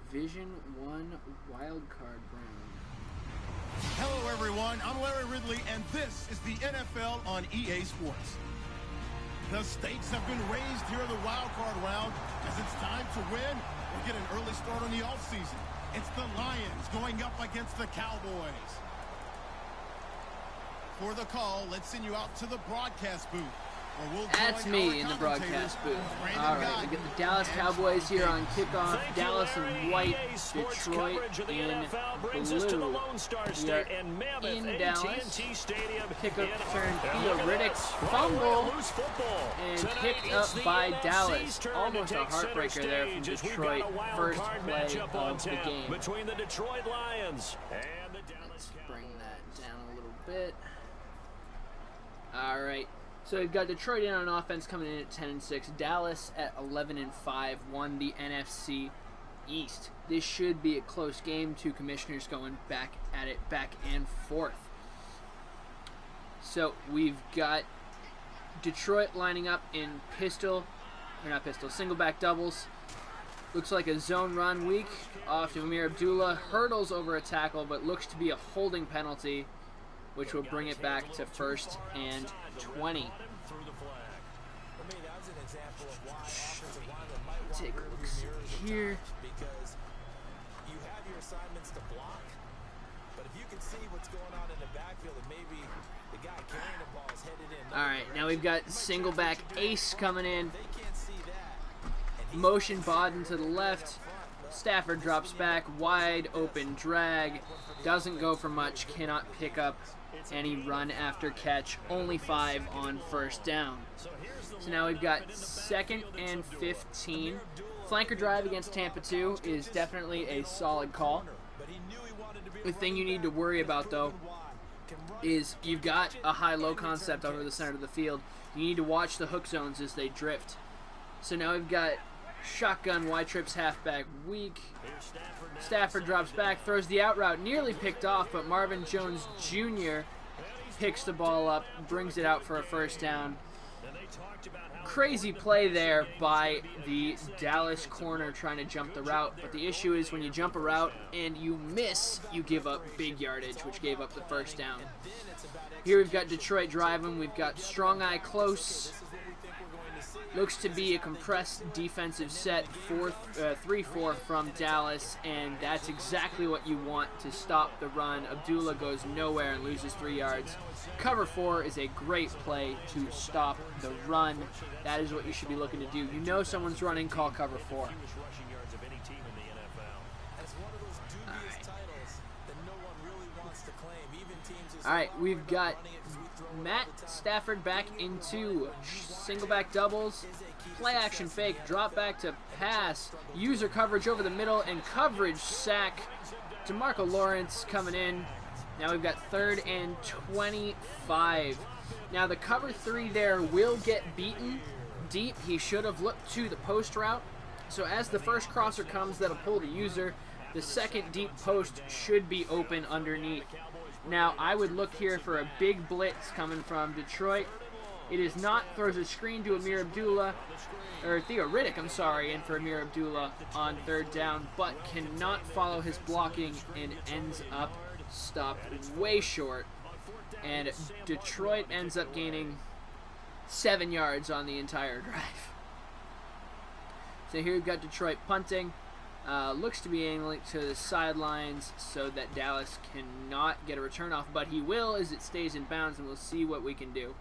Division I Wildcard round. Hello everyone, I'm Larry Ridley, and this is the NFL on EA Sports. The stakes have been raised here in the Wildcard round as it's time to win or get an early start on the offseason. It's the Lions going up against the Cowboys. For the call, let's send you out to the broadcast booth. That's me in the broadcast booth. All right, we get the Dallas Cowboys here on kickoff. Dallas in white, Detroit in blue. We are in Dallas. Kickoff return, Theoretic's fumble, and picked up by Dallas. Almost a heartbreaker there from Detroit. First play of the game. Let's bring that down a little bit. All right. So we've got Detroit in on offense coming in at 10-6. Dallas at 11-5 won the NFC East. This should be a close game. Two commissioners going back at it, back and forth. So we've got Detroit lining up in single back doubles. Looks like a zone run week. Off to Amir Abdullah. Hurdles over a tackle, but looks to be a holding penalty, which will bring it back to 1st and 20. Take a look here. Alright, now we've got single back ace coming in. Motion Bodden to the left. Stafford drops back, wide open drag. Doesn't go for much, cannot pick up any run after catch. Only 5 on 1st down. So now we've got 2nd and 15. Flanker drive against Tampa 2 is definitely a solid call. The thing you need to worry about, though, is you've got a high-low concept over the center of the field. You need to watch the hook zones as they drift. So now we've got shotgun, wide trips, halfback weak. Stafford drops back, throws the out route, nearly picked off, but Marvin Jones Jr. picks the ball up, brings it out for a 1st down. Crazy play there by the Dallas corner trying to jump the route, but the issue is when you jump a route and you miss, you give up big yardage, which gave up the 1st down. Here we've got Detroit driving, we've got strong eye close. Looks to be a compressed defensive set, 3-4 from Dallas, and that's exactly what you want to stop the run. Abdullah goes nowhere and loses 3 yards. Cover 4 is a great play to stop the run. That is what you should be looking to do. You know someone's running, call cover 4. All right, we've got Matt Stafford back into single back doubles, play action fake, drop back to pass, user coverage over the middle, and coverage sack. DeMarco Lawrence coming in. Now we've got 3rd and 25. Now the cover 3 there will get beaten deep. He should have looked to the post route. So as the first crosser comes, that'll pull the user. The second deep post should be open underneath. Now, I would look here for a big blitz coming from Detroit. It is not. Throws a screen to Amir Abdullah, or Theoretic, I'm sorry, and for Amir Abdullah on 3rd down, but cannot follow his blocking and ends up stopped way short. And Detroit ends up gaining 7 yards on the entire drive. So here we've got Detroit punting. Looks to be aiming to the sidelines so that Dallas cannot get a return off, but he will as it stays in bounds, and we'll see what we can do.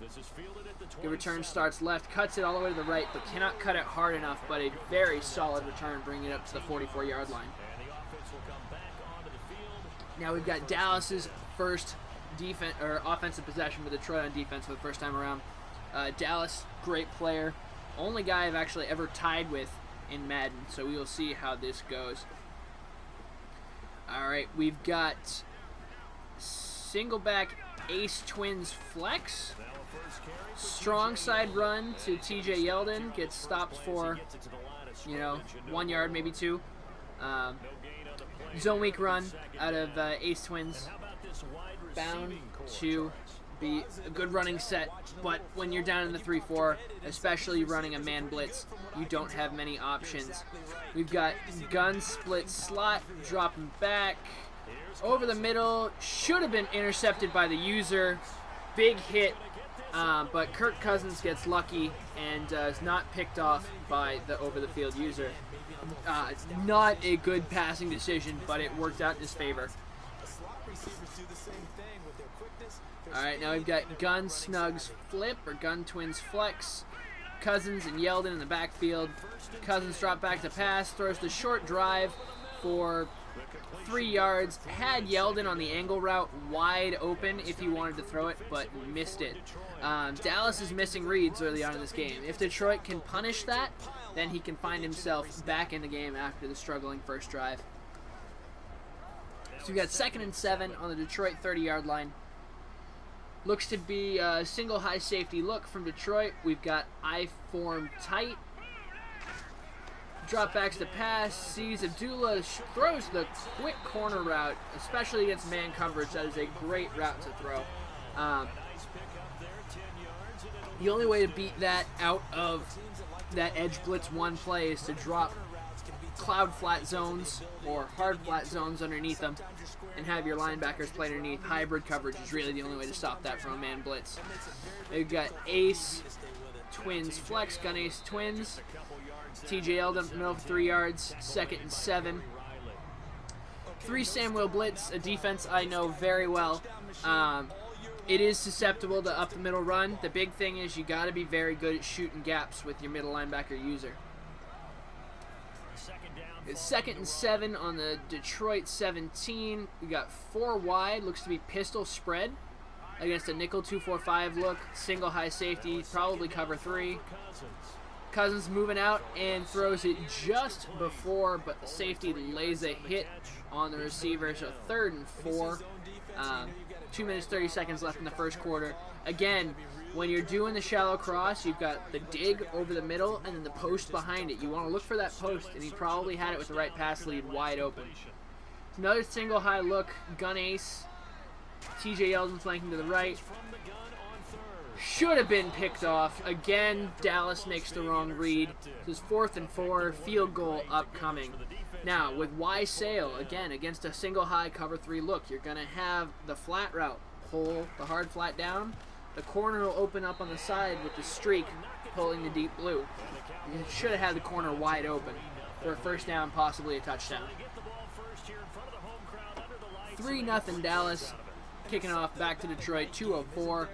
The return starts left, cuts it all the way to the right, but cannot cut it hard enough, but a very solid return, bringing it up to the 44-yard line. Now we've got Dallas's first offensive possession with Detroit on defense for the first time around. Dallas, great player. Only guy I've actually ever tied with in Madden, so we will see how this goes. Alright, we've got single back ace twins flex. Strong side run to TJ Yeldon. Gets stopped for, 1 yard, maybe 2. Zone weak run out of ace twins. Bound to be a good running set, but when you're down in the 3-4, especially running a man blitz, you don't have many options. We've got gun split slot, dropping back over the middle, should have been intercepted by the user, big hit, but Kirk Cousins gets lucky and is not picked off by the over the field user. Not a good passing decision, but it worked out in his favor. Alright, now we've got gun snugs flip or gun twins flex. Cousins and Yeldon in the backfield. Cousins drop back to pass, throws the short drive for 3 yards. Had Yeldon on the angle route wide open if he wanted to throw it, but missed it. Dallas is missing reads early on in this game. If Detroit can punish that, then he can find himself back in the game after the struggling first drive. So we got 2nd and 7 on the Detroit 30-yard line. Looks to be a single high safety look from Detroit. We've got I-form tight. Drop backs to pass. Sees Abdullah, throws the quick corner route, especially against man coverage. That is a great route to throw. The only way to beat that out of that edge blitz 1 play is to drop cloud flat zones or hard flat zones underneath them and have your linebackers play underneath. Hybrid coverage is really the only way to stop that from a man blitz. We've got ace, twins flex, gun ace twins. TJ Eldon, middle of 3 yards, 2nd and 7. 3 Samuel blitz, a defense I know very well. It is susceptible to up the middle run. The big thing is you got to be very good at shooting gaps with your middle linebacker user. It's 2nd and 7 on the Detroit 17. We got 4 wide. Looks to be pistol spread against a nickel 2-4-5 look. Single high safety, probably cover 3. Cousins moving out and throws it just before, but the safety lays a hit on the receiver. So 3rd and 4. 2 minutes 30 seconds left in the first quarter. Again, when you're doing the shallow cross, you've got the dig over the middle and then the post behind it. You want to look for that post, and he probably had it with the right pass lead wide open. Another single high look, gun ace. TJ Yeldon flanking to the right. Should have been picked off. Again, Dallas makes the wrong read. This is 4th and 4, field goal upcoming. Now, with Y Sale, again, against a single high cover 3 look, you're going to have the flat route. Pull the hard flat down. The corner will open up on the side with the streak pulling the deep blue. You should have had the corner wide open for a first down, possibly a touchdown. 3-0 Dallas, kicking off back to Detroit, 2:04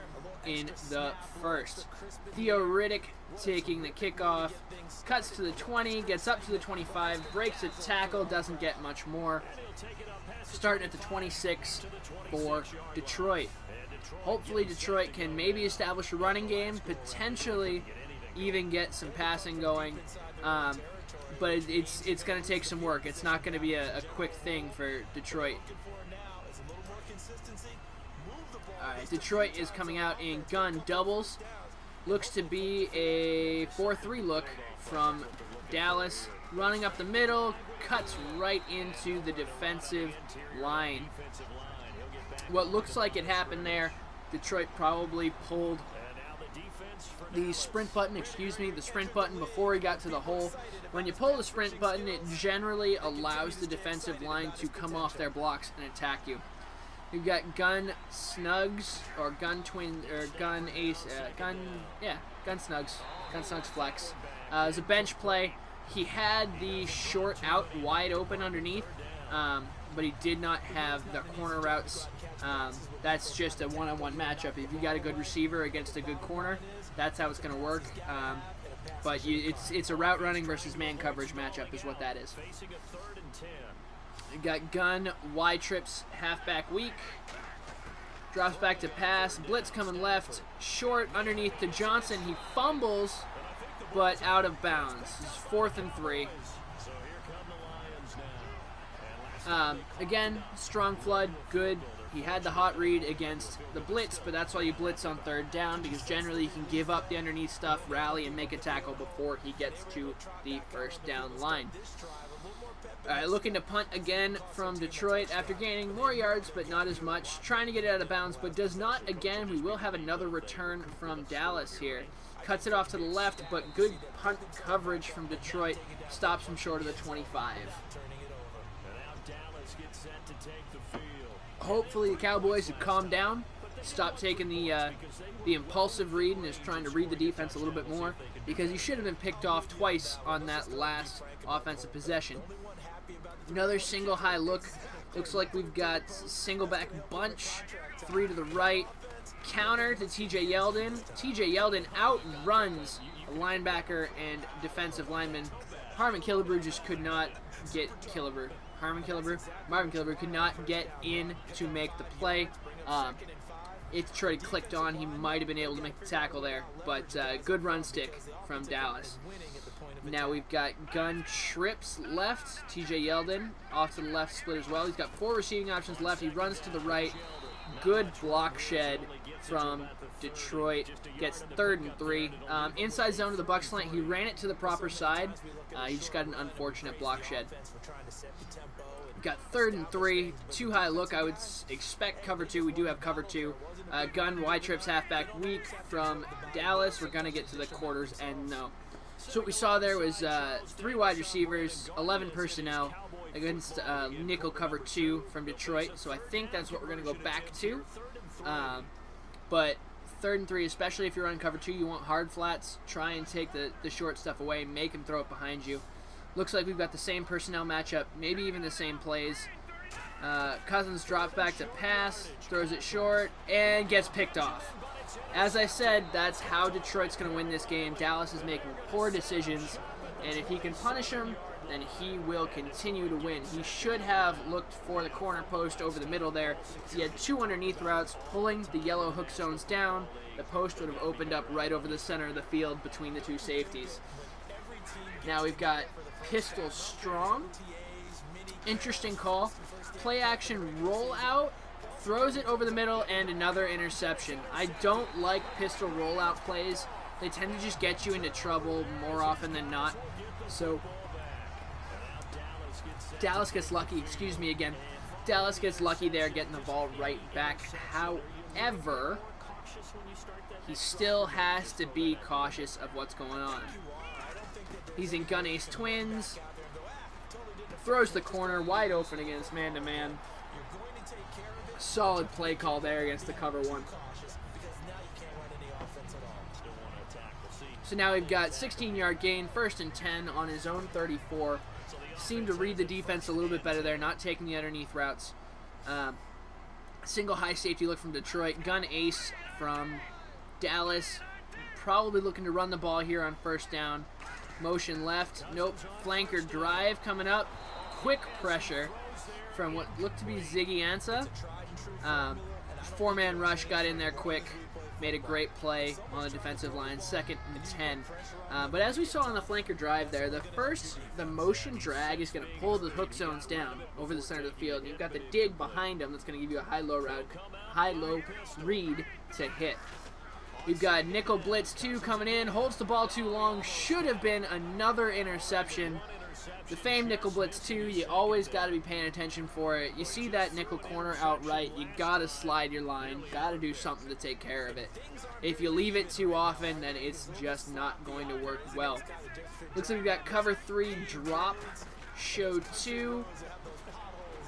in the first. Theo Riddick taking the kickoff, cuts to the 20, gets up to the 25, breaks a tackle, doesn't get much more. Starting at the 26 for Detroit. Hopefully Detroit can maybe establish a running game, potentially even get some passing going, but it's going to take some work. It's not going to be a quick thing for Detroit. Alright, Detroit is coming out in gun doubles. Looks to be a 4-3 look from Dallas. Running up the middle, cuts right into the defensive line. What looks like it happened there, Detroit probably pulled the sprint button, the sprint button before he got to the hole. When you pull the sprint button, it generally allows the defensive line to come off their blocks and attack you. You've got gun snugs or gun twin or gun ace, gun snugs flex. As a bench play, he had the short out wide open underneath, but he did not have the corner routes. That's just a one-on-one matchup. If you got a good receiver against a good corner, that's how it's going to work. But it's a route running versus man coverage matchup is what that is. You got gun, Y trips, halfback weak. Drops back to pass. Blitz coming left. Short underneath to Johnson. He fumbles, but out of bounds. This is 4th and 3. Again, strong flood, good. He had the hot read against the blitz, but that's why you blitz on 3rd down, because generally you can give up the underneath stuff, rally, and make a tackle before he gets to the first down line. All right, looking to punt again from Detroit after gaining more yards, but not as much. Trying to get it out of bounds, but does not again. We will have another return from Dallas here. Cuts it off to the left, but good punt coverage from Detroit stops him short of the 25. Hopefully the Cowboys have calmed down, stopped taking the impulsive read and is trying to read the defense a little bit more, because he should have been picked off twice on that last offensive possession. Another single high look. Looks like we've got single back bunch, 3 to the right. Counter to TJ Yeldon. TJ Yeldon outruns a linebacker and defensive lineman. Marvin Killebrew just could not get Marvin Killebrew could not get in to make the play. If Detroit clicked on, he might have been able to make the tackle there, but good run stick from Dallas. Now we've got gun trips left. TJ Yeldon off to the left split as well. He's got 4 receiving options left. He runs to the right. Good block shed from Detroit. Gets 3rd and 3. Inside zone to the buck slant. He ran it to the proper side. He just got an unfortunate block shed. Got 3rd and 3. Too high look. I would expect cover 2. We do have cover 2. Gun wide trips halfback weak from Dallas. We're going to get to the quarters and no. So what we saw there was 3 wide receivers, 11 personnel against nickel cover 2 from Detroit. So I think that's what we're going to go back to. But 3rd and 3, especially if you're on cover 2, you want hard flats. Try and take the short stuff away. Make him throw it behind you. Looks like we've got the same personnel matchup, maybe even the same plays. Cousins drops back to pass, throws it short, and gets picked off. As I said, that's how Detroit's going to win this game. Dallas is making poor decisions, and if he can punish him, then he will continue to win. He should have looked for the corner post over the middle there. He had 2 underneath routes, pulling the yellow hook zones down. The post would have opened up right over the center of the field between the 2 safeties. Now we've got pistol strong. Interesting call. Play action rollout. Throws it over the middle and another interception. I don't like pistol rollout plays. They tend to just get you into trouble more often than not. So Dallas gets lucky. Excuse me again. Dallas gets lucky there getting the ball right back. However, he still has to be cautious of what's going on. He's in gun ace twins. Throws the corner wide open against man-to-man. Solid play call there against the cover 1. So now we've got 16-yard gain, 1st and 10 on his own 34. Seemed to read the defense a little bit better there, not taking the underneath routes. Single high safety look from Detroit. Gun ace from Dallas. Probably looking to run the ball here on 1st down. Motion left. Nope. Flanker drive coming up. Quick pressure from what looked to be Ziggy Ansah. 4-man rush, got in there quick. Made a great play on the defensive line. 2nd and 10. But as we saw on the flanker drive there, the motion drag is going to pull the hook zones down over the center of the field. And you've got the dig behind them that's going to give you a high-low read to hit. We've got nickel blitz 2 coming in. Holds the ball too long. Should have been another interception. The famed nickel blitz 2, you always got to be paying attention for it. You see that nickel corner outright, you got to slide your line. Got to do something to take care of it. If you leave it too often, then it's just not going to work well. Looks like we've got cover 3 drop. Show 2.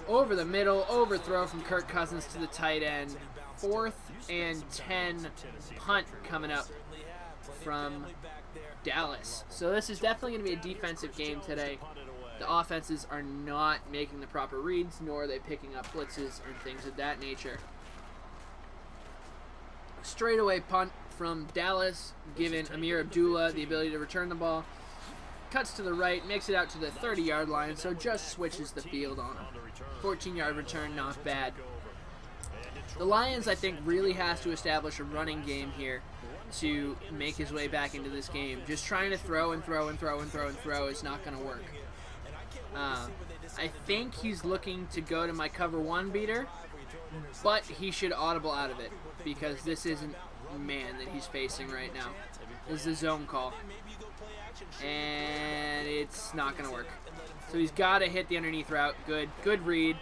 Over the middle. Overthrow from Kirk Cousins to the tight end. 4th and 10 punt coming up from Dallas. So this is definitely going to be a defensive game today. The offenses are not making the proper reads, nor are they picking up blitzes and things of that nature. Straightaway punt from Dallas, giving Amir Abdullah the ability to return the ball. Cuts to the right, makes it out to the 30-yard line, so just switches the field on him. 14-yard return, not bad. The Lions, I think, really has to establish a running game here to make his way back into this game. Just trying to throw and throw and throw and throw and throw is not going to work. I think he's looking to go to my cover 1 beater, but he should audible out of it because this isn't man that he's facing right now. is the zone call. And it's not going to work. So he's got to hit the underneath route. Good read.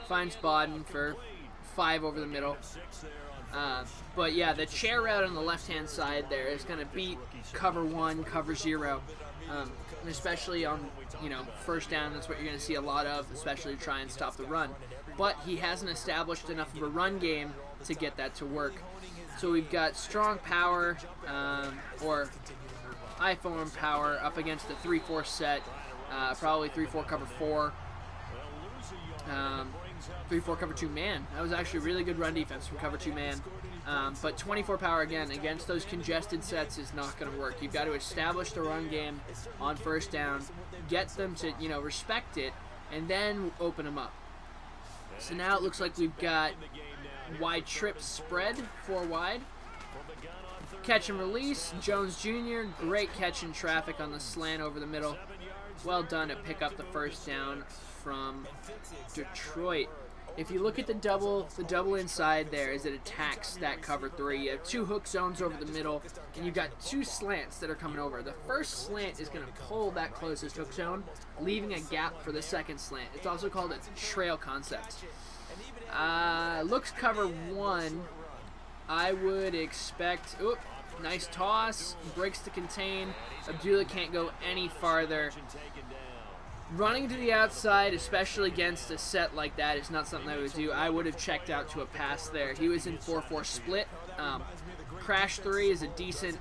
Finds Bodden for 5 over the middle. But yeah, the chair route on the left-hand side there is going to beat cover 1, cover 0. And especially on, first down, that's what you're going to see a lot of, especially to try and stop the run. But he hasn't established enough of a run game to get that to work. So we've got strong power, or iPhone power, up against the 3-4 set, probably 3-4 cover 4, 3-4 cover 2 man. That was actually really good run defense from cover 2 man. But 24 power again against those congested sets is not going to work. You've got to establish the run game on first down, get them to respect it, and then open them up. So now it looks like we've got wide trip spread, 4 wide. Catch and release, Jones Jr., great catch in traffic on the slant over the middle. Well done to pick up the first down from Detroit. If you look at the double inside there as it attacks that cover 3, you have 2 hook zones over the middle, and you've got 2 slants that are coming over. The first slant is going to pull that closest hook zone, leaving a gap for the second slant. It's also called a trail concept. Looks cover 1. I would expect... Oop, nice toss. Breaks to contain. Abdullah can't go any farther. Running to the outside, especially against a set like that, is not something I would do. I would have checked out to a pass there. He was in 4-4 split. Crash 3 is a decent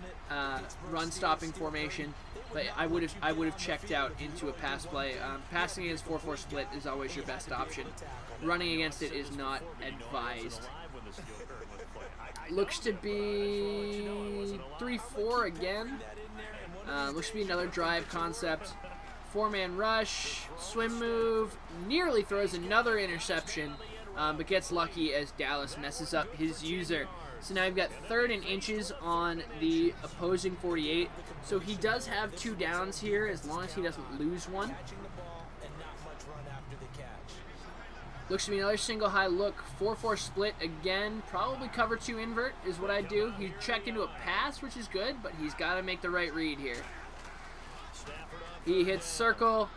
run-stopping formation, but I would have checked out into a pass play. Passing against 4-4 split is always your best option. Running against it is not advised. Looks to be 3-4 again. Looks to be another drive concept. 4-man rush, swim move, nearly throws another interception, but gets lucky as Dallas messes up his user. So now you've got 3rd and inches on the opposing 48. So he does have 2 downs here as long as he doesn't lose one. Looks to be another single high look, 4-4 split again. Probably cover 2 invert is what I do. He checked into a pass, which is good, but he's got to make the right read here. He hits circle.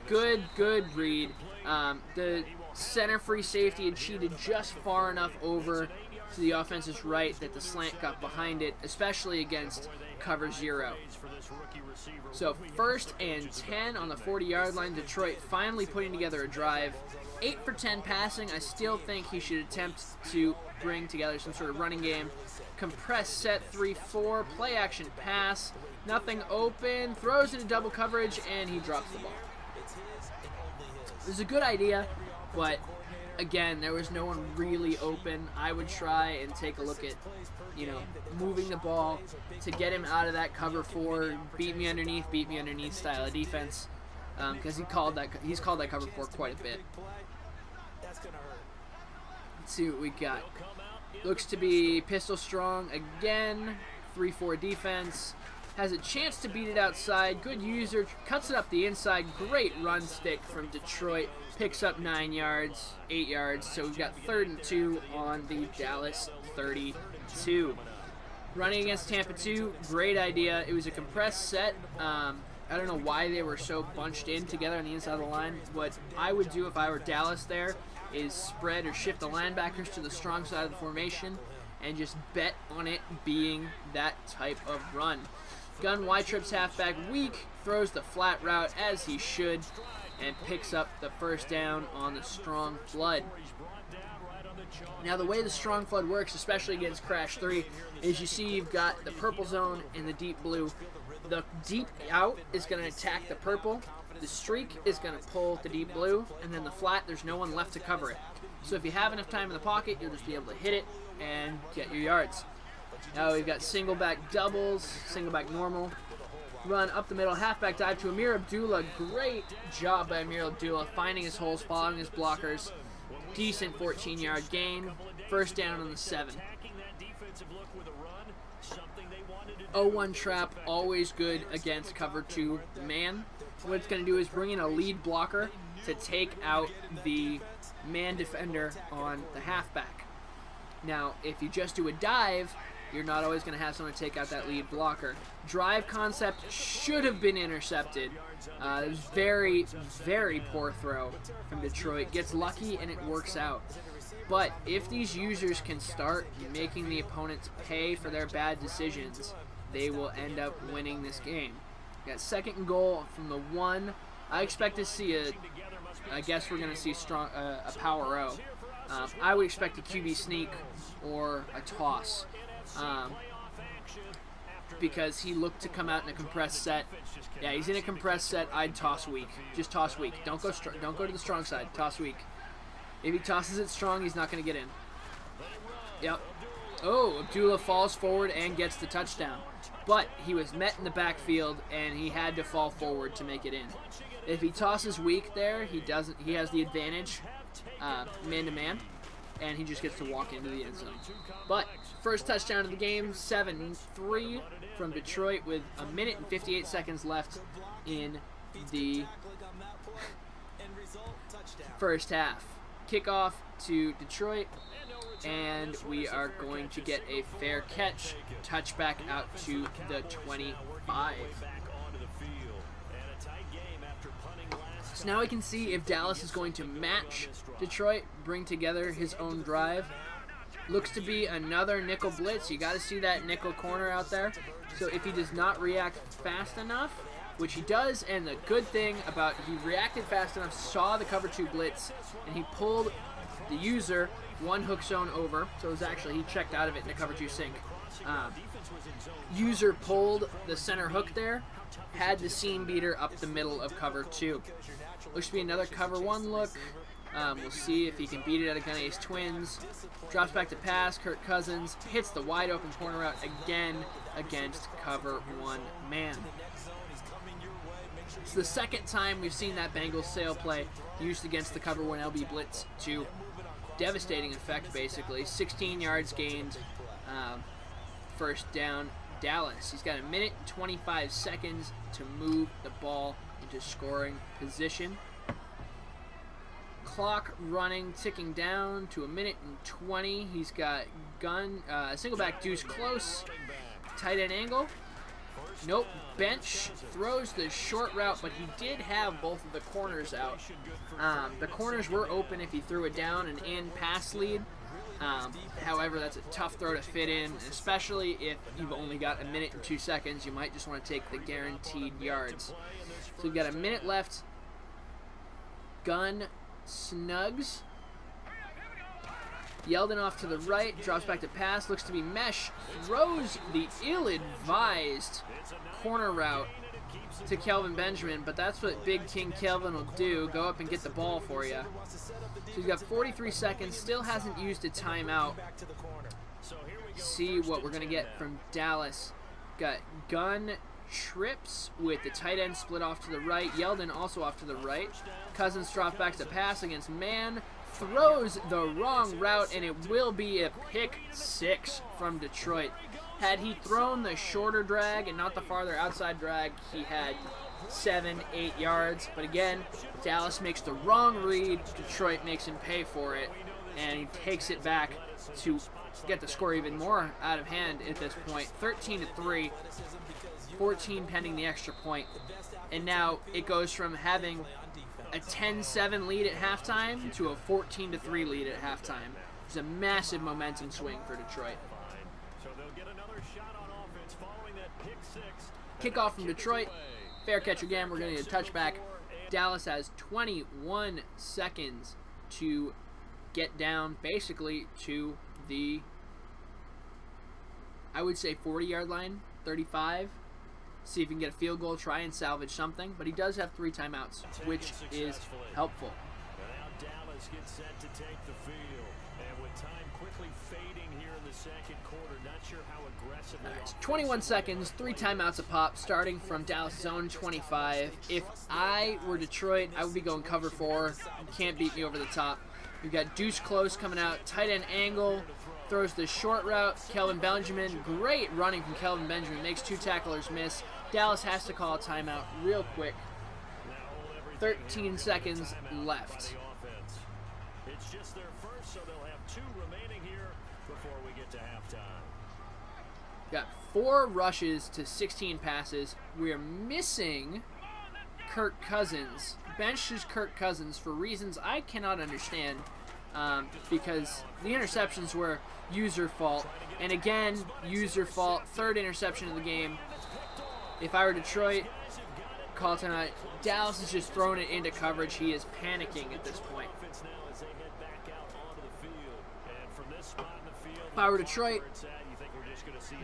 Good read. The center free safety had cheated just far enough over to the offense's right that the slant got behind it, especially against cover 0. So 1st and 10 on the 40-yard line. Detroit finally putting together a drive. 8 for 10 passing. I still think he should attempt to bring together some sort of running game. Compress set 3-4. Play action pass. Nothing open. Throws into double coverage, and he drops the ball. It was a good idea, but again, there was no one really open. I would try and take a look at, moving the ball to get him out of that cover 4, beat me underneath style of defense, because he's called that cover 4 quite a bit. Let's see what we got. Looks to be pistol strong again. 3-4 defense. Has a chance to beat it outside. Good user. Cuts it up the inside. Great run stick from Detroit. Picks up 9 yards, 8 yards. So we've got 3rd and 2 on the Dallas 32. Running against Tampa 2. Great idea. It was a compressed set. I don't know why they were so bunched in together on the inside of the line. What I would do if I were Dallas there is spread or shift the linebackers to the strong side of the formation and just bet on it being that type of run. Gun wide trips halfback weak, throws the flat route as he should, and picks up the first down on the strong flood. Now the way the strong flood works, especially against Crash 3, is you see you've got the purple zone and the deep blue. The deep out is going to attack the purple, the streak is going to pull the deep blue, and then the flat, there's no one left to cover it. So if you have enough time in the pocket, you'll just be able to hit it and get your yards. Now we've got single back doubles, single back normal. Run up the middle, halfback dive to Amir Abdullah. Great job by Amir Abdullah, finding his holes, following his blockers. Decent 14-yard gain. First down on the 7. 0-1 trap, always good against cover 2 man. What it's going to do is bring in a lead blocker to take out the man defender on the halfback. Now, if you just do a dive, You're not always going to have someone take out that lead blocker. Drive concept should have been intercepted. It was very, very poor throw from Detroit. Gets lucky and it works out. But if these users can start making the opponents pay for their bad decisions, they will end up winning this game. Got second and goal from the 1. I expect to see I guess we're going to see a power O. I would expect a QB sneak or a toss. Because he looked to come out in a compressed set. Yeah, he's in a compressed set. I'd toss weak. Just toss weak. Don't go to the strong side. Toss weak. If he tosses it strong, he's not going to get in. Yep. Oh, Abdullah falls forward and gets the touchdown. But he was met in the backfield, and he had to fall forward to make it in. If he tosses weak there, he doesn't. He has the advantage, man-to-man, and he just gets to walk into the end zone. But first touchdown of the game, 7-3 from Detroit with 1 minute and 58 seconds left in the first half. Kickoff to Detroit, and we are going to get a fair catch, touchback out to the 25. So now we can see if Dallas is going to match Detroit, bring together his own drive. Looks to be another nickel blitz. You got to see that nickel corner out there. So if he does not react fast enough, which he does, and the good thing about he reacted fast enough, saw the cover 2 blitz, and he pulled the user one hook zone over. So it was actually, he checked out of it in the cover 2 sink. User pulled the center hook there, had the seam beater up the middle of cover 2. Looks to be another cover 1 look. We'll see if he can beat it at a gun ace twins. Drops back to pass. Kirk Cousins hits the wide open corner route again against cover 1 man. It's the second time we've seen that Bengals sail play used against the cover 1 LB blitz to devastating effect, basically. 16 yards gained. First down, Dallas. He's got 1 minute and 25 seconds to move the ball into scoring position. Clock running, ticking down to 1 minute and 20. He's got gun, single back deuce close, tight end angle. Nope, bench, throws the short route, but he did have both of the corners out. The corners were open if he threw it down and in pass lead. However, that's a tough throw to fit in, especially if you've only got 1 minute and 2 seconds. You might just want to take the guaranteed yards. So we've got 1 minute left. Gun snugs. Yeldon off to the right, drops back to pass, looks to be mesh, throws the ill-advised corner route to Kelvin Benjamin, but that's what Big King Kelvin will do, go up and get the ball for you. So he's got 43 seconds, still hasn't used a timeout. See what we're going to get from Dallas. Got gun trips with the tight end split off to the right, Yeldon also off to the right. Cousins drops back to pass against man. Throws the wrong route, and it will be a pick 6 from Detroit. Had he thrown the shorter drag and not the farther outside drag, he had 7-8 yards. But again, Dallas makes the wrong read. Detroit makes him pay for it, and he takes it back to get the score even more out of hand at this point. 13-3, 14 pending the extra point. And now it goes from having a 10-7 lead at halftime to a 14-3 lead at halftime. It's a massive momentum swing for Detroit. Kickoff from Detroit. Fair catch again. We're going to get a touchback. Dallas has 21 seconds to get down basically to the, I would say, 40-yard line, 35. See if he can get a field goal, try and salvage something. But he does have 3 timeouts, which is helpful. Now Dallas gets set to take the field. And with time quickly fading here in the second quarter, not sure how aggressive. Right, 21 seconds, 3 timeouts a pop, starting from Dallas zone 25. If I were Detroit, I would be going cover 4. You can't beat me over the top. We've got deuce close coming out, tight end angle. Throws the short route, Kelvin Benjamin. Great running from Kelvin Benjamin. Makes 2 tacklers miss. Dallas has to call a timeout real quick. 13 seconds left. It's just their first, so they'll have 2 remaining here before we get to halftime. Got 4 rushes to 16 passes. We're missing Kirk Cousins. Benches Kirk Cousins for reasons I cannot understand, because the interceptions were user fault. And again, user fault. 3rd interception of the game. If I were Detroit, call tonight. Dallas is just throwing it into coverage. He is panicking at this point. If I were Detroit,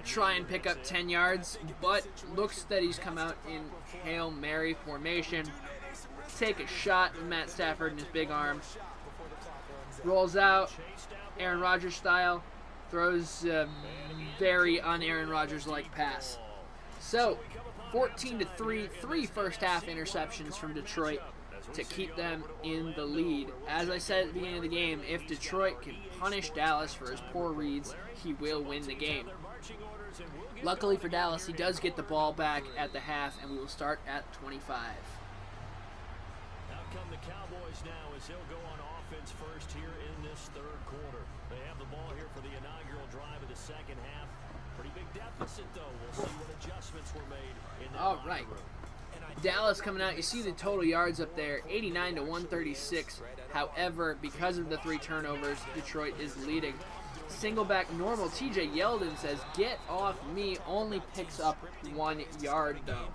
try and pick up 10 yards, but looks that he's come out in Hail Mary formation. Take a shot with Matt Stafford and his big arm. Rolls out, Aaron Rodgers style. Throws a very un-Aaron Rodgers-like pass. So, 14-3, 3 first-half interceptions from Detroit to keep them in the lead. As I said at the beginning of the game, if Detroit can punish Dallas for his poor reads, he will win the game. Luckily for Dallas, he does get the ball back at the half, and we will start at 25. Out come the Cowboys now as they'll go on offense first here in this 3rd quarter. They have the ball here for the inaugural drive of the 2nd half. Pretty big deficit, though. We'll see what adjustments were made in that All right. Dallas coming out. You see the total yards up there, 89 to 136. However, because of the 3 turnovers, Detroit is leading. Single back normal. TJ Yeldon says, "Get off me." Only picks up 1 yard, though.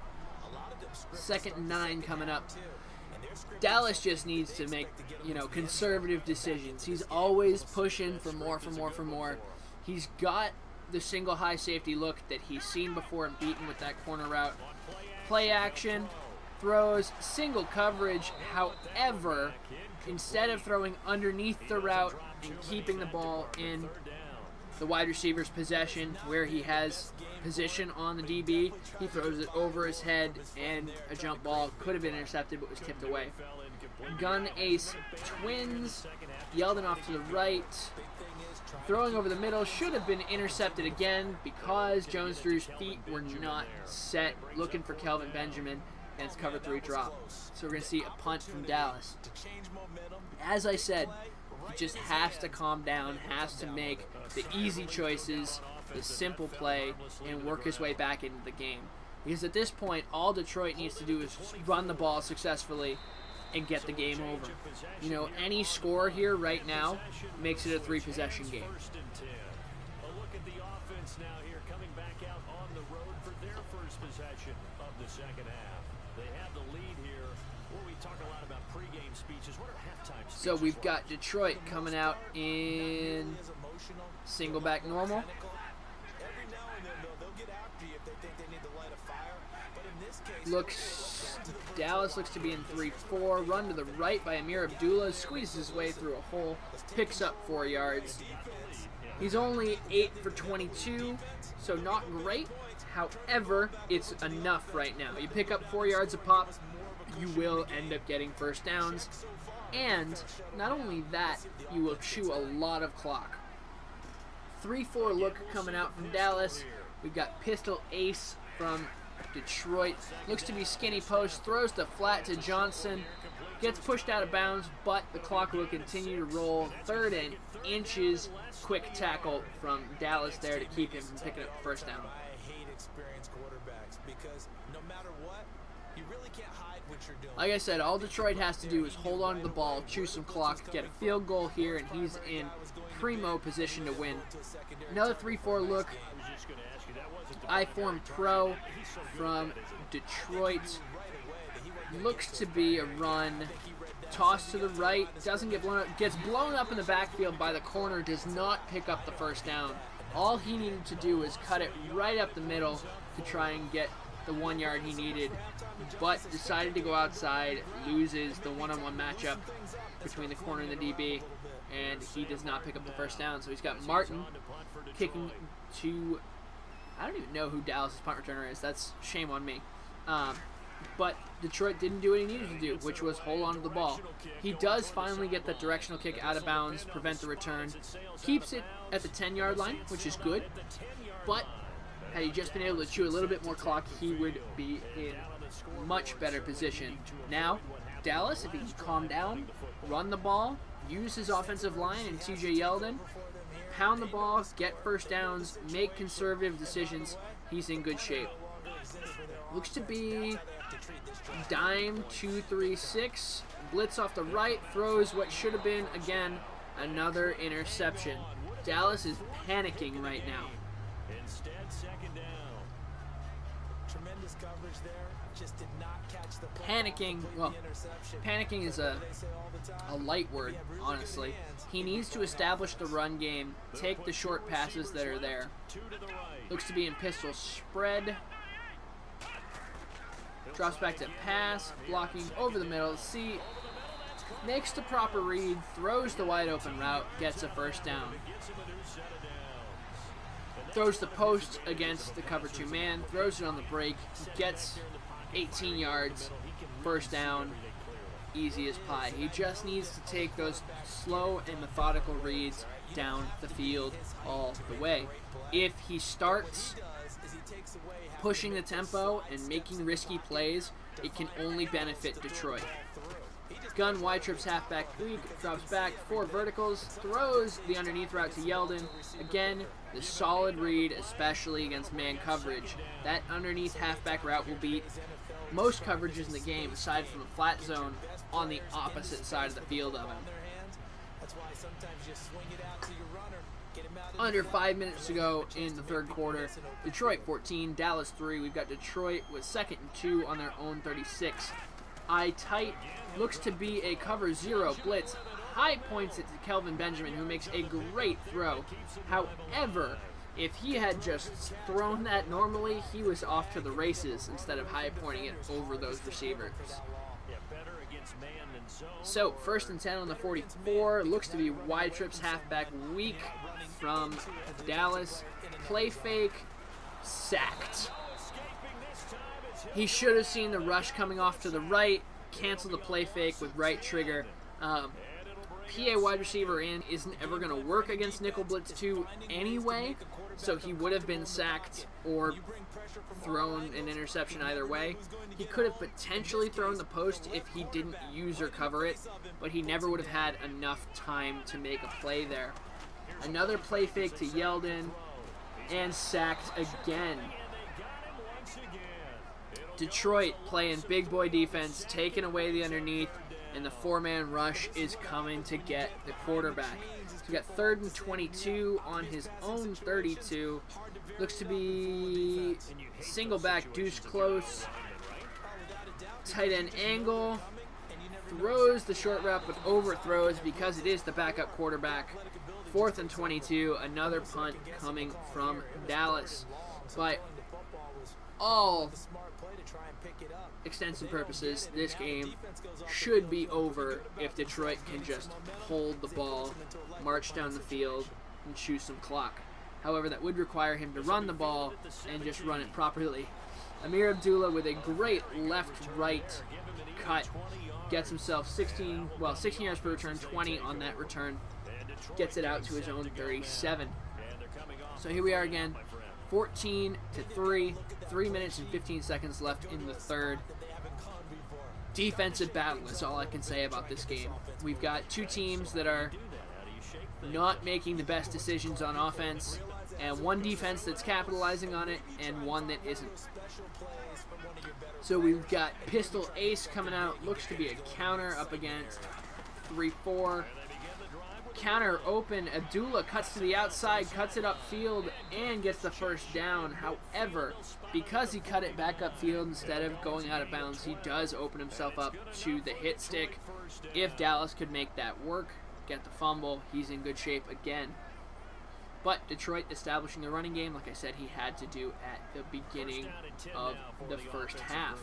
2nd and 9 coming up. Dallas just needs to make, conservative decisions. He's always pushing for more, for more, for more. He's got the single high safety look that he's seen before and beaten with that corner route. Play action, throws, single coverage. However, instead of throwing underneath the route and keeping the ball in the wide receiver's possession where he has position on the DB, he throws it over his head, and a jump ball could have been intercepted but was tipped away. Gun ace Twins. Yeldon off to the right. Throwing over the middle, should have been intercepted again because Jones-Drew's feet were not set. Looking for Kelvin Benjamin, and it's cover 3 drop. So we're going to see a punt from Dallas. As I said, he just has to calm down, has to make the easy choices, the simple play, and work his way back into the game. Because at this point, all Detroit needs to do is run the ball successfully and get the game over. Any score here right now makes it a 3-possession game. A look at the offense now here, coming back out on the road for their first possession of the 2nd half. They have the lead here. Where we talk a lot about pregame speeches. What are halftime speeches? So we've got Detroit coming out in single back normal. Dallas looks to be in 3-4. Run to the right by Amir Abdullah. Squeezes his way through a hole. Picks up 4 yards. He's only 8 for 22, so not great. However, it's enough right now. You pick up 4 yards a pop, you will end up getting first downs. And not only that, you will chew a lot of clock. 3-4 look coming out from Dallas. We've got pistol ace from Detroit. Looks to be skinny post. Throws the flat to Johnson. Gets pushed out of bounds, but the clock will continue to roll. 3rd and inches. Quick tackle from Dallas there to keep him from picking up the first down. Like I said, all Detroit has to do is hold on to the ball, chew some clock, get a field goal here, and he's in primo position to win. Another 3-4 look. I-form pro from Detroit. Looks to be a run. Toss to the right. Doesn't get blown up. Gets blown up in the backfield by the corner. Does not pick up the first down. All he needed to do was cut it right up the middle to try and get the 1 yard he needed, but decided to go outside, loses the one-on-one matchup between the corner and the DB, and he does not pick up the first down. So he's got Martin kicking to, I don't even know who Dallas' punt returner is. That's shame on me. But Detroit didn't do what he needed to do, which was hold on to the ball. He does finally get that directional kick out of bounds, prevent the return. Keeps it at the 10-yard line, which is good, but had he just been able to chew a little bit more clock, he would be in much better position. Now, Dallas, if he can calm down, run the ball, use his offensive line and TJ Yeldon, pound the ball, get first downs, make conservative decisions, he's in good shape. Looks to be dime 2-3-6. Blitz off the right, throws what should have been, again, another interception. Dallas is panicking right now. Instead, second down. Tremendous coverage there. Just did not catch the Panicking, well, panicking is a light word, honestly. He needs to establish the run game, take the short passes that are there. Looks to be in pistol spread. Drops back to pass, blocking over the middle. See, makes the proper read, throws the wide open route, gets a first down. Throws the post against the cover 2 man, throws it on the break, gets 18 yards, first down, easy as pie. He just needs to take those slow and methodical reads down the field all the way. If he starts pushing the tempo and making risky plays, it can only benefit Detroit. Gun wide trips halfback weak, drops back 4 verticals, throws the underneath route to Yeldon. Again, the solid read, especially against man coverage. That underneath halfback route will beat most coverages in the game, aside from the flat zone on the opposite side of the field of him. Under 5 minutes to go in the third quarter. Detroit 14, Dallas 3. We've got Detroit with 2nd and 2 on their own 36. Eye tight, looks to be a cover 0 blitz. High points it to Kelvin Benjamin, who makes a great throw. However, if he had just thrown that normally, he was off to the races instead of high pointing it over those receivers. So, 1st and 10 on the 44. Looks to be wide trips halfback weak from Dallas. Play fake, sacked. He should have seen the rush coming off to the right, cancel the play fake with right trigger. PA wide receiver in isn't ever going to work against nickel blitz 2 anyway, so he would have been sacked or thrown an interception either way. He could have potentially thrown the post if he didn't use or cover it, but he never would have had enough time to make a play there. Another play fake to Yeldon, and sacked again. Detroit playing big boy defense, taking away the underneath, and the 4-man rush is coming to get the quarterback. So we got 3rd and 22 on his own 32. Looks to be single back, deuce close. Tight end angle. Throws the short route but overthrows because it is the backup quarterback. 4th and 22, another punt coming from Dallas. But all extents and purposes, this game should be over if Detroit can just hold the ball, march down the field, and chew some clock. However, that would require him to run the ball and just run it properly. Amir Abdullah with a great left-right cut gets himself 16 yards per return, 20 on that return. Gets it out to his own 37. So here we are again, 14-3, 3 minutes and 15 seconds left in the third. Defensive battle is all I can say about this game. We've got 2 teams that are not making the best decisions on offense, and one defense that's capitalizing on it, and one that isn't. So we've got Pistol Ace coming out, looks to be a counter up against 3-4. Counter open, Abdullah cuts to the outside, cuts it upfield, and gets the first down. However, because he cut it back upfield instead of going out of bounds, he does open himself up to the hit stick. If Dallas could make that work, get the fumble, he's in good shape again. But Detroit establishing the running game, like I said, he had to do at the beginning of the first half.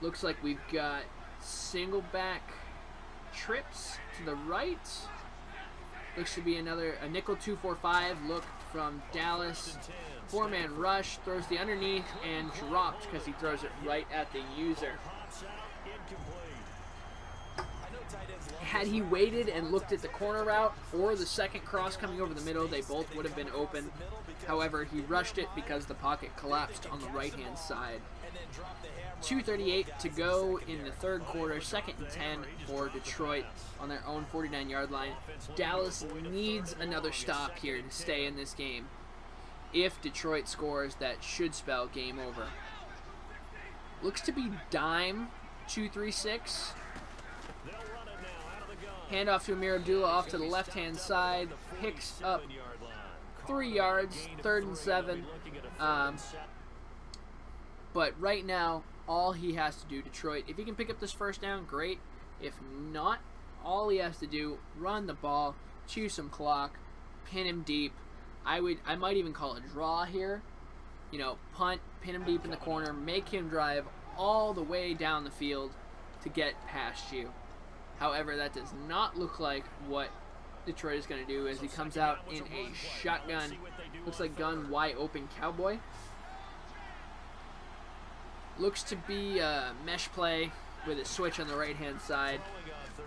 Looks like we've got single back trips to the right. Looks to be a nickel 2-4-5 look from Dallas. 4-man rush, throws the underneath and dropped because he throws it right at the user. Had he waited and looked at the corner route or the second cross coming over the middle, they both would have been open. However, he rushed it because the pocket collapsed on the right-hand side. 2:38 to go in the third quarter, 2nd and 10 for Detroit on their own 49-yard line. Dallas needs another stop here to stay in this game. If Detroit scores, that should spell game over. Looks to be dime 2-3-6. Handoff to Amir Abdullah off to the left-hand side. Picks up 3 yards, 3rd and 7. But right now, all he has to do, Detroit, if he can pick up this first down, great. If not, all he has to do, run the ball, chew some clock, pin him deep. I might even call a draw here. You know, punt, pin him deep in the corner, make him drive all the way down the field to get past you. However, that does not look like what Detroit is going to do as he comes out in a shotgun. Looks like gun wide open Cowboy. Looks to be a mesh play with a switch on the right-hand side.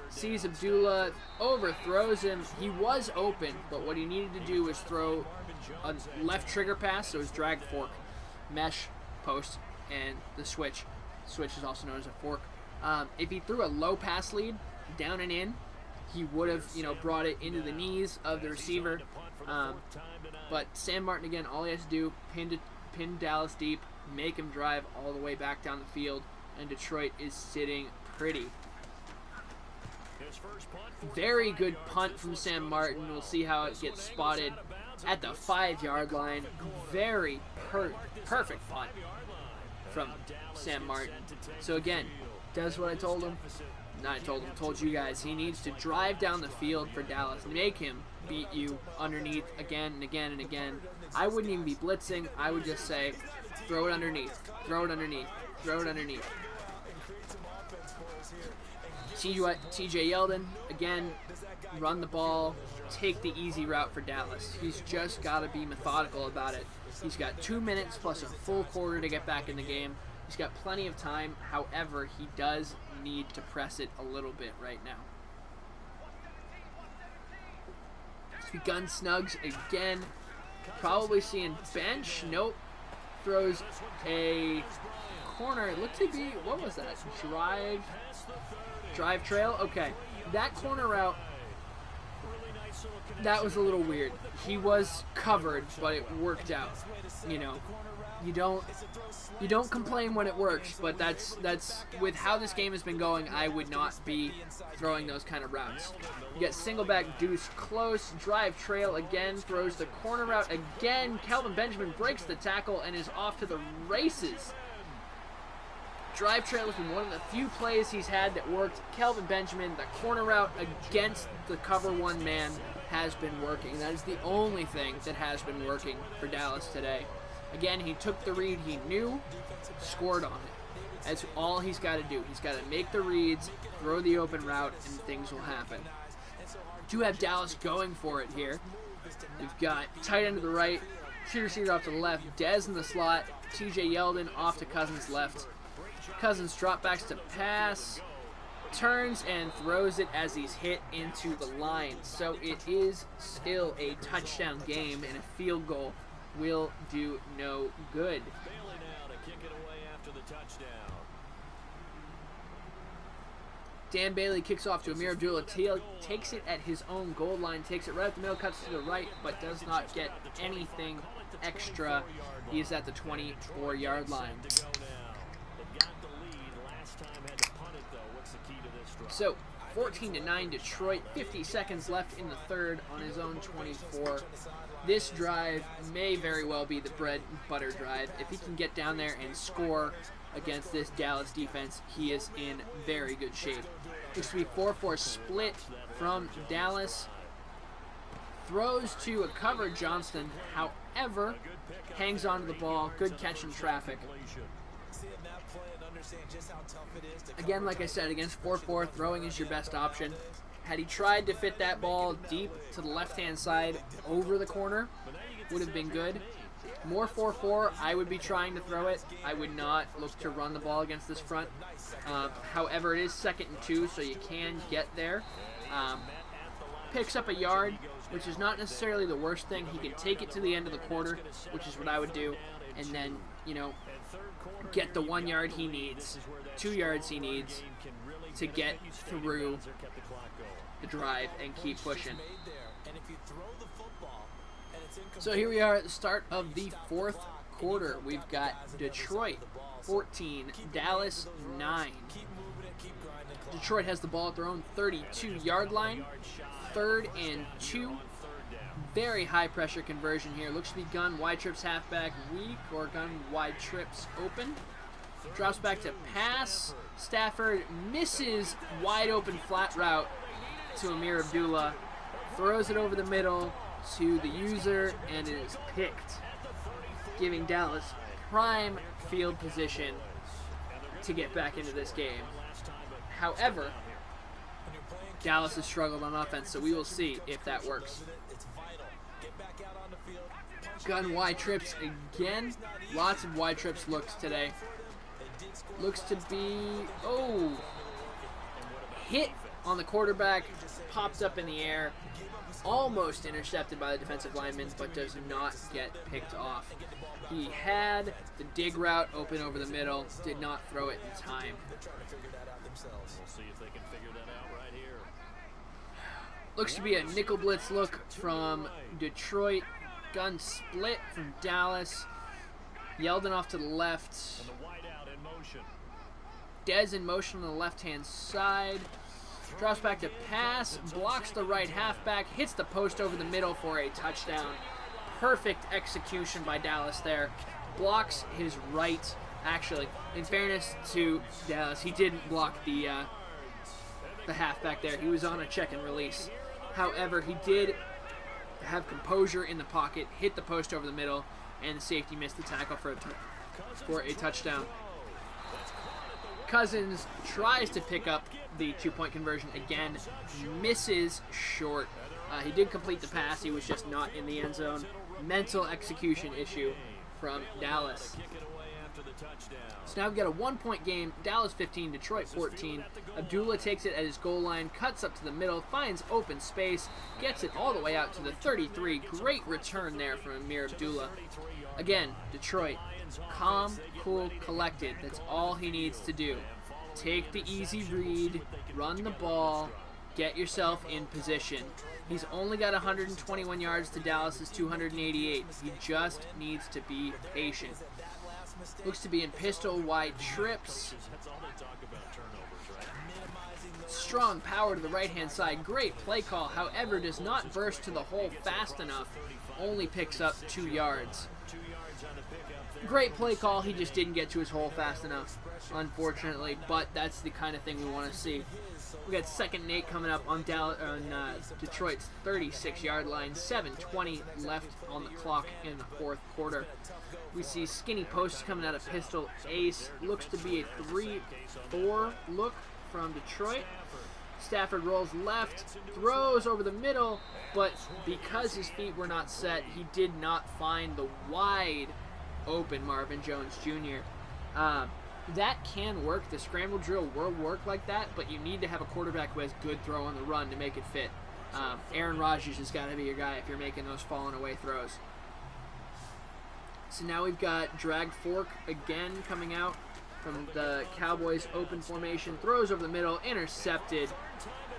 Sees Abdullah, overthrows him. He was open, but what he needed to do was throw a left trigger pass, so his drag fork, mesh, post, and the switch. Switch is also known as a fork. If he threw a low pass lead, down and in, he would have, brought it into the knees of the receiver. But Sam Martin, again, all he has to do, pin Dallas deep, make him drive all the way back down the field, and Detroit is sitting pretty. Very good punt from Sam Martin. We'll see how it gets spotted at the 5-yard line. Very perfect punt from Sam Martin. So again, does what I told him. Not I told him, told you guys. He needs to drive down the field for Dallas. Make him beat you underneath again and again and again. I wouldn't even be blitzing. I would just say, throw it underneath, throw it underneath, throw it underneath. TJ Yeldon, again, run the ball, take the easy route for Dallas. He's just got to be methodical about it. He's got 2 minutes plus a full quarter to get back in the game. He's got plenty of time. However, he does need to press it a little bit right now. Gun snugs again. Probably seeing bench. Nope. Throws a corner. It looked to be, what was that? Drive trail? Okay. That corner route, that was a little weird. He was covered, but it worked out. You don't complain when it works, but that's with how this game has been going, I would not be throwing those kind of routes. You get single back deuce close, drive trail again, throws the corner route again. Kelvin Benjamin breaks the tackle and is off to the races. Drive trail has been one of the few plays he's had that worked. Kelvin Benjamin, the corner route against the cover one man has been working. That is the only thing that has been working for Dallas today. Again, he took the read he knew, scored on it. That's all he's got to do. He's got to make the reads, throw the open route, and things will happen. Do have Dallas going for it here. They've got tight end to the right, two receivers off to the left, Dez in the slot, TJ Yeldon off to Cousins left. Cousins drop backs to pass, turns and throws it as he's hit into the line. So it is still a touchdown game, and a field goal will do no good. Bailey now to kick it away after the touchdown. Dan Bailey kicks off to Amir Abdullah, takes it at his own goal line, takes it right up the middle, cuts to the right, but does not get anything extra. He is at the 24-yard line. So 14-9 Detroit, 50 seconds left in the third on his own 24. This drive may very well be the bread and butter drive. If he can get down there and score against this Dallas defense, he is in very good shape. Looks to be 4-4 split from Dallas. Throws to a covered Johnston, however, hangs onto the ball. Good catch in traffic. Again, like I said, against 4-4, throwing is your best option. Had he tried to fit that ball deep to the left-hand side over the corner, would have been good. More 4-4, I would be trying to throw it. I would not look to run the ball against this front. However, it is 2nd and 2, so you can get there. Picks up a yard, which is not necessarily the worst thing. He can take it to the end of the quarter, which is what I would do, and then, you know, get the 1 yard he needs, 2 yards he needs to get through the drive and keep pushing. So here we are at the start of the 4th quarter. We've got Detroit 14, Dallas 9. Detroit has the ball at their own 32-yard line. 3rd and 2. Very high pressure conversion here. Looks to be gun wide trips halfback weak or gun wide trips open. Drops back to pass. Stafford misses wide open flat route to Amir Abdullah. Throws it over the middle to the user, and it is picked, giving Dallas prime field position to get back into this game. However, Dallas has struggled on offense, so we will see if that works. Gun wide trips again. Lots of wide trips looks today. Looks to be, hit on the quarterback, popped up in the air, almost intercepted by the defensive lineman, but does not get picked off. He had the dig route open over the middle, did not throw it in time. Looks to be a nickel blitz look from Detroit. Gun split from Dallas. Yeldon off to the left. Dez in motion on the left-hand side. Drops back to pass. Blocks the right halfback. Hits the post over the middle for a touchdown. Perfect execution by Dallas there. Blocks his right. Actually, in fairness to Dallas, he didn't block the halfback there. He was on a check and release. However, he did have composure in the pocket, hit the post over the middle, and the safety missed the tackle for a touchdown. Cousins tries to pick up the 2-point conversion again, misses short. He did complete the pass, he was just not in the end zone. Mental execution issue from Dallas. So now we've got a 1-point game. Dallas 15, Detroit 14. Abdullah takes it at his goal line, cuts up to the middle, finds open space, gets it all the way out to the 33. Great return there from Amir Abdullah. Again, Detroit, calm, cool, collected. That's all he needs to do. Take the easy read, run the ball, get yourself in position. He's only got 121 yards to Dallas's 288. He just needs to be patient. Looks to be in pistol wide trips. Strong power to the right-hand side. Great play call. However, does not burst to the hole fast enough. Only picks up 2 yards. Great play call. He just didn't get to his hole fast enough, unfortunately. But that's the kind of thing we want to see. We got 2nd and 8 coming up on Detroit's 36-yard line. 7:20 left on the clock in the 4th quarter. We see skinny posts coming out of pistol ace. Looks to be a 3-4 look from Detroit. Stafford rolls left, throws over the middle, but because his feet were not set, he did not find the wide open Marvin Jones Jr. That can work. The scramble drill will work like that, but you need to have a quarterback who has good throw on the run to make it fit. Aaron Rodgers has got to be your guy if you're making those falling away throws. So now we've got drag fork again coming out from the Cowboys open formation. Throws over the middle, intercepted,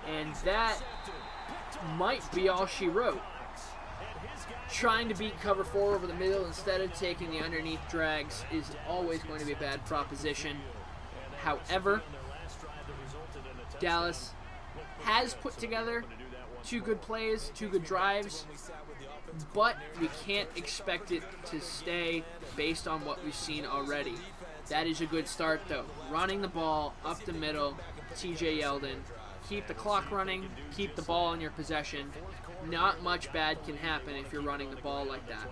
and that might be all she wrote. Trying to beat cover 4 over the middle instead of taking the underneath drags is always going to be a bad proposition. However, Dallas has put together 2 good plays, 2 good drives, but we can't expect it to stay based on what we've seen already. That is a good start, though. Running the ball up the middle, TJ Yeldon. Keep the clock running, keep the ball in your possession. Not much bad can happen if you're running the ball like that.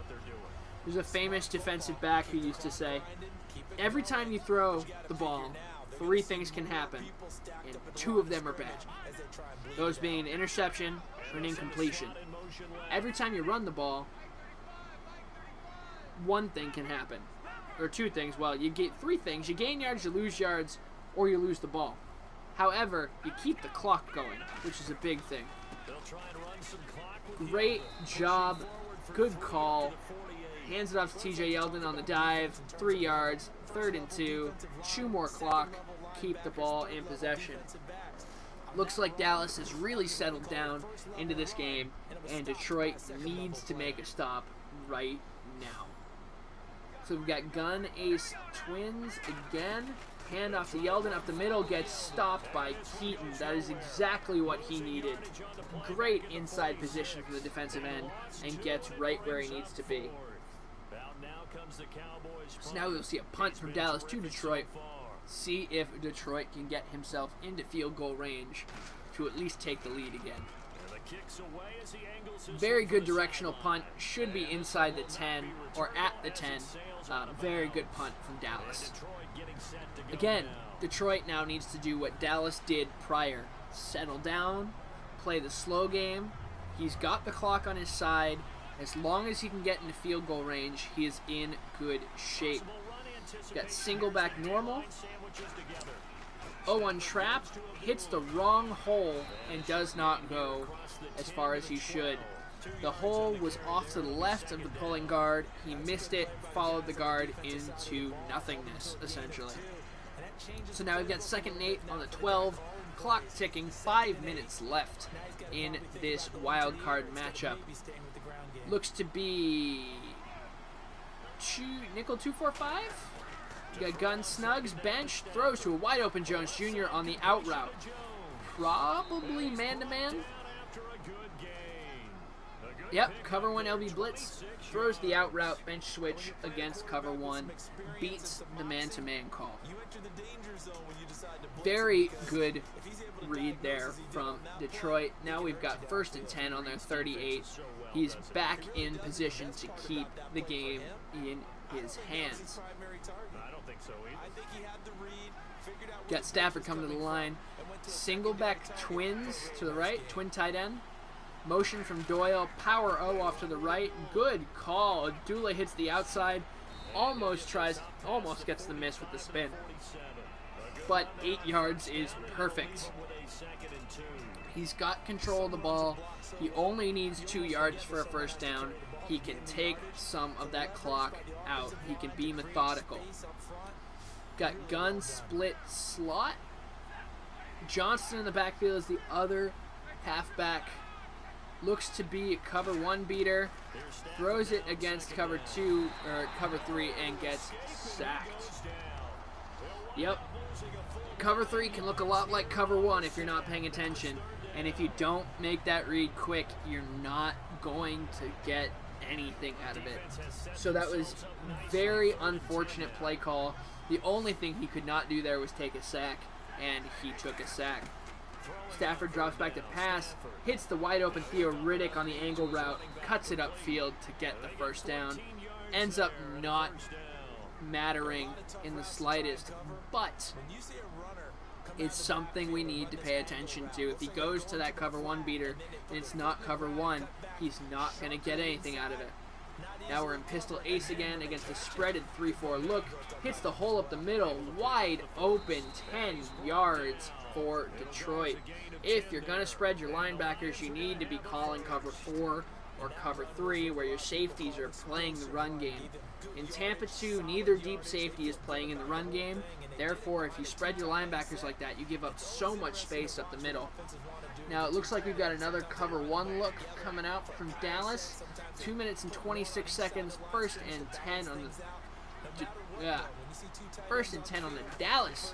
There's a famous defensive back who used to say, every time you throw the ball, 3 things can happen, and 2 of them are bad. Those being an interception or an incompletion. Every time you run the ball, one thing can happen. Or two things. Well, you get three things. You gain yards, you lose yards, or you lose the ball. However, you keep the clock going, which is a big thing. Great job. Good call. Hands it off to TJ Yeldon on the dive. 3 yards. 3rd and 2. Chew more clock. Keep the ball in possession. Looks like Dallas has really settled down into this game, and Detroit needs to make a stop right now. So we've got gun ace twins again. Hand off to Yeldon up the middle, gets stopped by Keaton. That is exactly what he needed. Great inside position for the defensive end, and gets right where he needs to be. So now we'll see a punt from Dallas to Detroit. See if Detroit can get himself into field goal range to at least take the lead again. Very good directional punt. Should be inside the 10 or at the 10. Very good punt from Dallas. Again, Detroit now needs to do what Dallas did prior. Settle down, play the slow game. He's got the clock on his side. As long as he can get into field goal range, he is in good shape. Got single back normal. 0-1 trap, hits the wrong hole and does not go as far as he should. The hole was off to the left of the pulling guard. He missed it, followed the guard into nothingness, essentially. So now we've got 2nd and 8 on the 12. Clock ticking, 5 minutes left in this wild card matchup. Looks to be nickel 2-4-5. You got gun snugs, bench, throws to a wide open Jones Jr. on the out route. Probably man-to-man. Yep, cover 1 LB blitz, throws the out route, bench switch against cover 1, beats the man-to-man call. Very good read there from Detroit. Now we've got 1st and 10 on their 38. He's back in position to keep the game in his hands. Got Stafford coming to the line. Single back twins to the right, twin tight end. Motion from Doyle, power O off to the right. Good call. Dula hits the outside. Almost gets the miss with the spin. But 8 yards is perfect. He's got control of the ball. He only needs 2 yards for a 1st down. He can take some of that clock out. He can be methodical. Got gun split slot. Johnston in the backfield is the other halfback. Looks to be a cover 1 beater. Throws it against cover 2 or cover 3 and gets sacked. Yep. Cover 3 can look a lot like cover 1 if you're not paying attention. And if you don't make that read quick, you're not going to get anything out of it. So that was very unfortunate play call. The only thing he could not do there was take a sack, and he took a sack. Stafford drops back to pass, hits the wide open Theo Riddick on the angle route, cuts it upfield to get the 1st down. Ends up not mattering in the slightest, but it's something we need to pay attention to. If he goes to that cover 1 beater and it's not cover 1, he's not going to get anything out of it. Now we're in pistol ace again against a spreaded 3-4 look. Hits the hole up the middle, wide open, 10 yards for Detroit. If you're going to spread your linebackers, you need to be calling cover 4 or cover 3 where your safeties are playing the run game. In Tampa 2, neither deep safety is playing in the run game. Therefore, if you spread your linebackers like that, you give up so much space up the middle. Now, it looks like we've got another cover 1 look coming out from Dallas. 2 minutes and 26 seconds. 1st and 10 on the 1st and 10 on the Dallas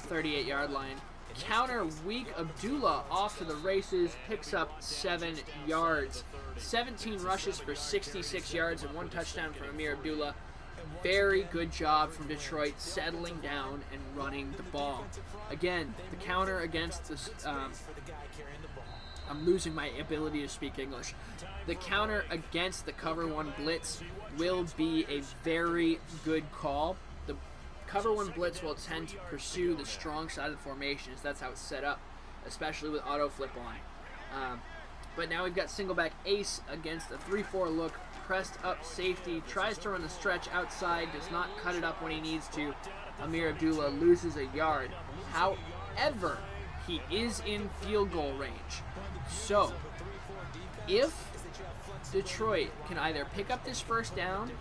38-yard line. Counter weak. Abdullah off to the races, picks up 7 yards. 17 rushes for 66 yards and 1 touchdown from Amir Abdullah. Very good job from Detroit settling down and running the ball. Again, the counter against this, I'm losing my ability to speak English. The counter against the cover 1 blitz will be a very good call. The cover 1 blitz will tend to pursue the strong side of the formation, as that's how it's set up, especially with auto flip line. But now we've got single back ace against a 3-4 look. pressed up safety, tries to run the stretch outside, does not cut it up when he needs to. Amir Abdullah loses a yard. However, he is in field goal range. So, if Detroit can either pick up this first down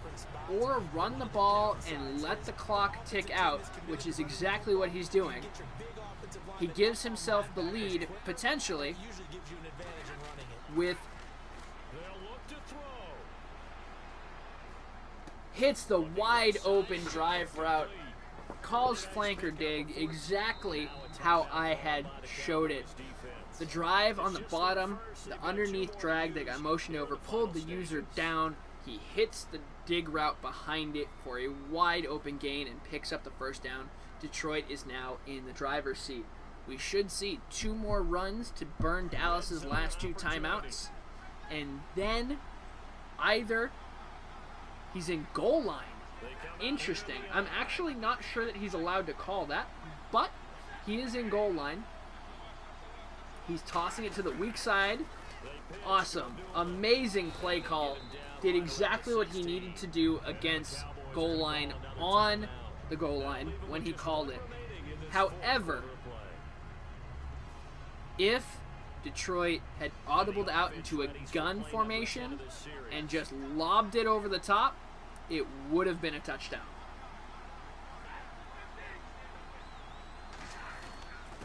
or run the ball and let the clock tick out, which is exactly what he's doing, he gives himself the lead, potentially, with hits the wide open drive route, calls flanker dig exactly how I had showed it. The drive on the bottom, the underneath drag that got motioned over, pulled the user down. He hits the dig route behind it for a wide open gain and picks up the first down. Detroit is now in the driver's seat. We should see 2 more runs to burn Dallas's last 2 timeouts. And then either he's in goal line. Interesting. I'm actually not sure that he's allowed to call that, but he is in goal line. He's tossing it to the weak side. Awesome. Amazing play call. Did exactly what he needed to do against goal line on the goal line when he called it. However, if Detroit had audibled out into a gun formation and just lobbed it over the top, it would have been a touchdown.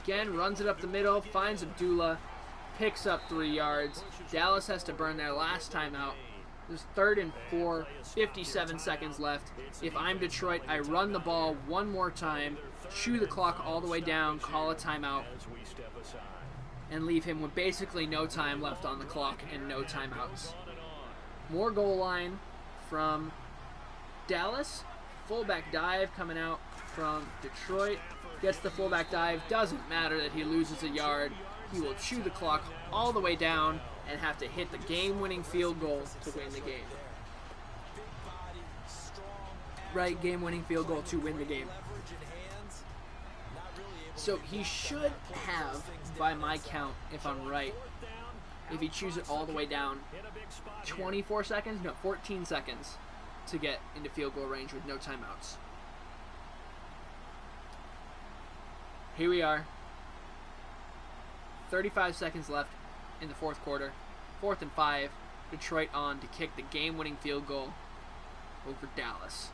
Again, runs it up the middle, finds Abdullah, picks up 3 yards. Dallas has to burn their last timeout. There's 3rd and 4, 57 seconds left. If I'm Detroit, I run the ball one more time, chew the clock all the way down, call a timeout, and leave him with basically no time left on the clock and no timeouts. More goal line from Dallas. Fullback dive coming out from Detroit. Gets the fullback dive. Doesn't matter that he loses a yard. He will chew the clock all the way down and have to hit the game-winning field goal to win the game. Right, game-winning field goal to win the game. So he should have, by my count, if I'm right, if he chews it all the way down, 24 seconds? No, 14 seconds to get into field goal range with no timeouts. Here we are. 35 seconds left in the 4th quarter. 4th and 5. Detroit on to kick the game-winning field goal over Dallas.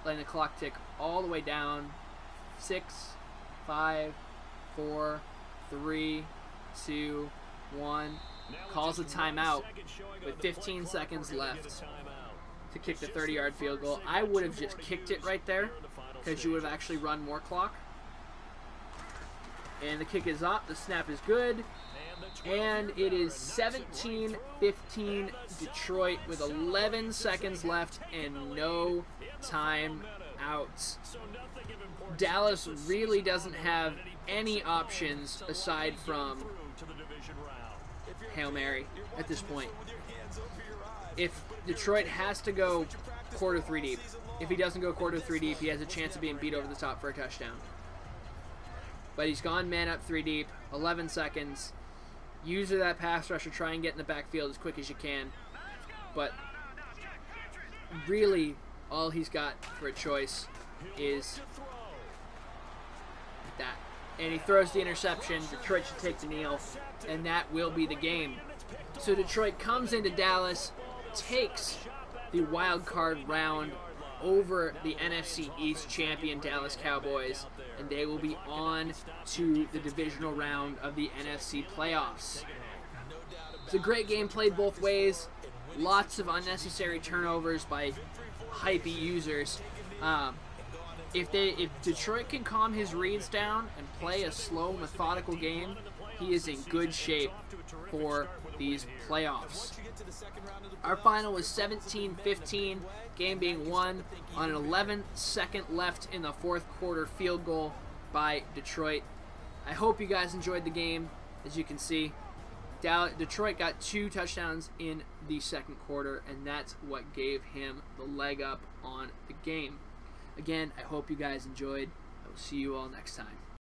Letting the clock tick all the way down. 6, 5, 4, 3, 2, 1. Calls a timeout with 15 seconds left to kick the 30-yard field goal. I would have just kicked it right there because you would have actually run more clock. And the kick is up. The snap is good. And it is 17-15 Detroit with 11 seconds left and no timeouts. Dallas really doesn't have any options aside from Hail Mary at this point. If Detroit has to go quarter 3 deep, if he doesn't go quarter 3 deep, he has a chance of being beat over the top for a touchdown. But he's gone man up 3 deep, 11 seconds. Use that pass rusher, try and get in the backfield as quick as you can. But really, all he's got for a choice is that. And he throws the interception. Detroit should take the kneel, and that will be the game. So Detroit comes into Dallas, takes the wild card round over the NFC East champion Dallas Cowboys, and they will be on to the divisional round of the NFC playoffs. It's a great game played both ways. Lots of unnecessary turnovers by hypey users. If Detroit can calm his reads down and play a slow, methodical game, he is in good shape for these playoffs. Our final was 17-15, game being won on an 11-second left in the 4th quarter field goal by Detroit. I hope you guys enjoyed the game. As you can see, Detroit got 2 touchdowns in the 2nd quarter, and that's what gave him the leg up on the game. Again, I hope you guys enjoyed. I will see you all next time.